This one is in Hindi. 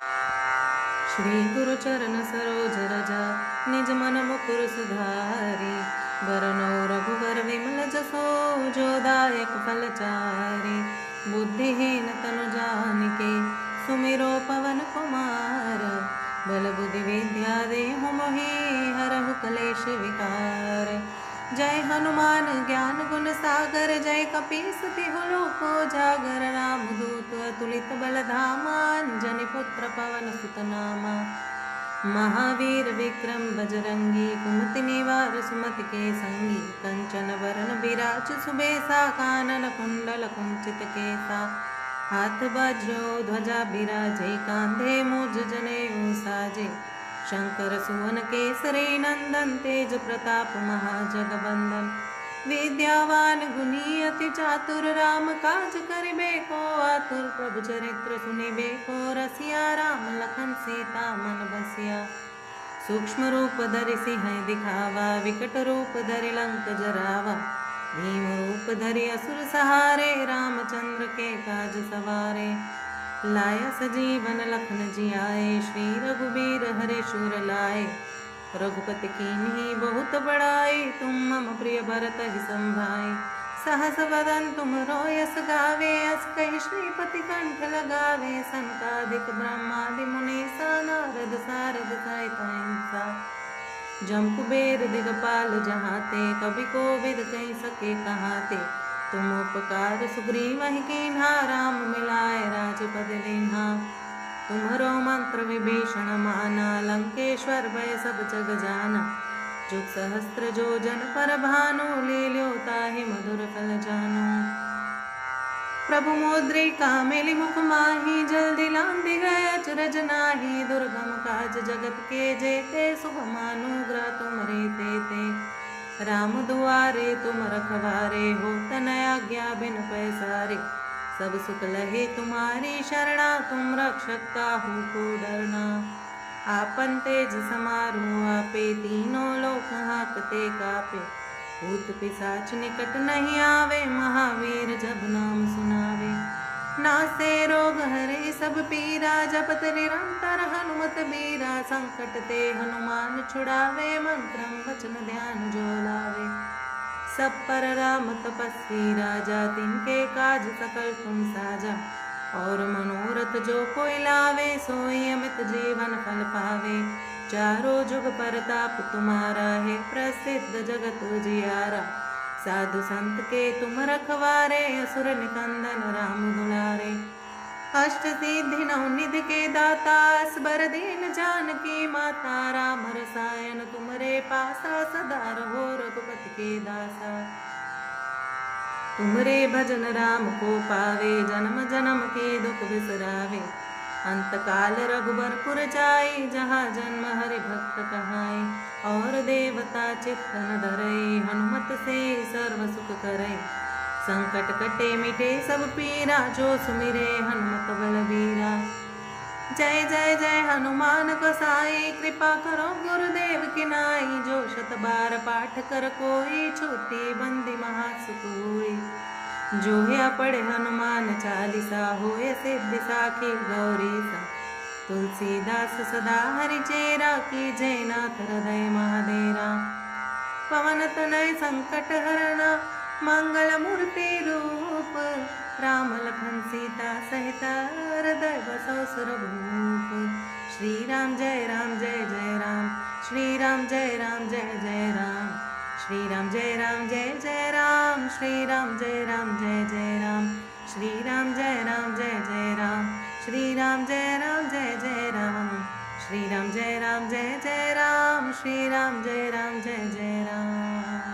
श्री गुरु चरण सरोज रजा निज मन मुकुर सुधारी। बरनौ रघुवर विमल जसो जो दायक फलचारी। बुद्धिहीन तनु जानिके सुमिरो पवन कुमार। बल बुद्धि विद्या देहु मोहि हरहु कलेश विकार। जय हनुमान ज्ञान गुण सागर जय कपीस तिहु लोक उजागर। रामदूत अतुलित बल धामा अंजनी पुत्र पवन सुत नामा। महावीर विक्रम बजरंगी कुमति निवार सुमति के संगी। कंचन वरण विराज सुबेसा कानन कुंडल कुंचित केसा। हाथ वज्रो ध्वजा बिराजे कांधे मुज जनेऊ साजे। शंकर सुवन केसरी नंदन तेज प्रताप महाजगबंदन। विद्यावान गुणी अति चातुर राम काज करिबे को आतुर। प्रभु चरित्र सुनिबे को रसिया राम लखन सीता मन बसिया। सूक्ष्म रूप धरि सिंह दिखावा विकट रूप धरि लंक जरावा। भीम रूप धरि असुर सहारे रामचंद्र के काज सवारे। लाया सजीवन लखन जियाए श्री रघुबीर हरे शूर लाए। रघुपति कीन्ही बहुत बड़ाई तुम मम प्रिय भरत ही संभाई। सहस वदन तुम यस गावे अस कहि श्रीपति कंठ लगावे। सनकादिक ब्रह्मादि मुनीसा नारद सारद सहित अहिंसा। जम कुबेर दिगपाल जहाते कवि कोविद कहि सके कहाते। तुम उपकार सुग्रीव ही कीन्हा राम मिलाए राजपद दीन्हा। तुम्हरो मंत्र विभीषण माना लंकेश्वर भय सब जग जाना। जुग सहस्त्र जो जन पर भानु लील्यो ताहि मधुर फल जानु। प्रभु मुद्रिका मेलि मुख माहि जल्दी लांघि गए अचरज नाही। दुर्गम काज जगत के जेते शुभ अनुग्रह तुमरे तेते। राम दुआरे तुम रखवारे हो तन आज्ञा बिन पैसारे। सब सुख लहे तुम्हारी शरणा तुम रक्षक काहू को डरना। आपन तेज समारो आपे तीनों लोक हाकते कापे। भूत पिशाच निकट नहीं आवे महावीर जब नाम सुनावे। नासे रोग हरे सब पीरा जपत निरंतर हनुमत बीरा। संकट ते हनुमान छुड़ावे मंत्रम वचन ध्यान जो लावे। सब पर राम तपस्वी राजा तिनके काज सकल तुम साजा। और मनोरथ जो कोई लावे सोई अमित जीवन फल पावे। चारों जुग परताप तुम्हारा है प्रसिद्ध जगत उजियारा। साधु संत के तुम रखवारे असुर निकंदन राम दुलारे। अष्ट सिद्धि नवनिधि के दाता असबर दीन जानकी माता। राम रसायन तुमरे पासा सदा रहो रघुपति के दासा। तुमरे भजन राम को पावे जन्म जन्म के दुख बिसरावे। अंत काल रघुबर पुर जाई जहाँ जन्म हरि भक्त कहाई। और देवता चित्त न धरई हनुमत से सर्व सुख करई। संकट कटे मिटे सब पीरा जो सुमिरे हनुमत बलबीरा। जय जय जय हनुमान गोसाई कृपा करो गुरुदेव की नाई। जो शत बार पाठ कर कोई छूटी बंदी महासुख होई। जो है पढ़े हनुमान चालीसा होए सिद्धि साखी गौरीसा। तुलसीदास सदा हरि चेरा की जय नाथ हृदय महादेरा। पवन तनय संकट हरना मंगल मूर्ति रूप। राम लखन सीता सहित हृदय बसो सुरभूप। श्री राम जय जय राम। श्री राम जय जय राम। श्री राम जय जय राम। श्री राम जय जय राम। श्री राम जय जय राम। श्री राम जय जय राम। श्री राम जय जय राम। श्री राम जय जय राम।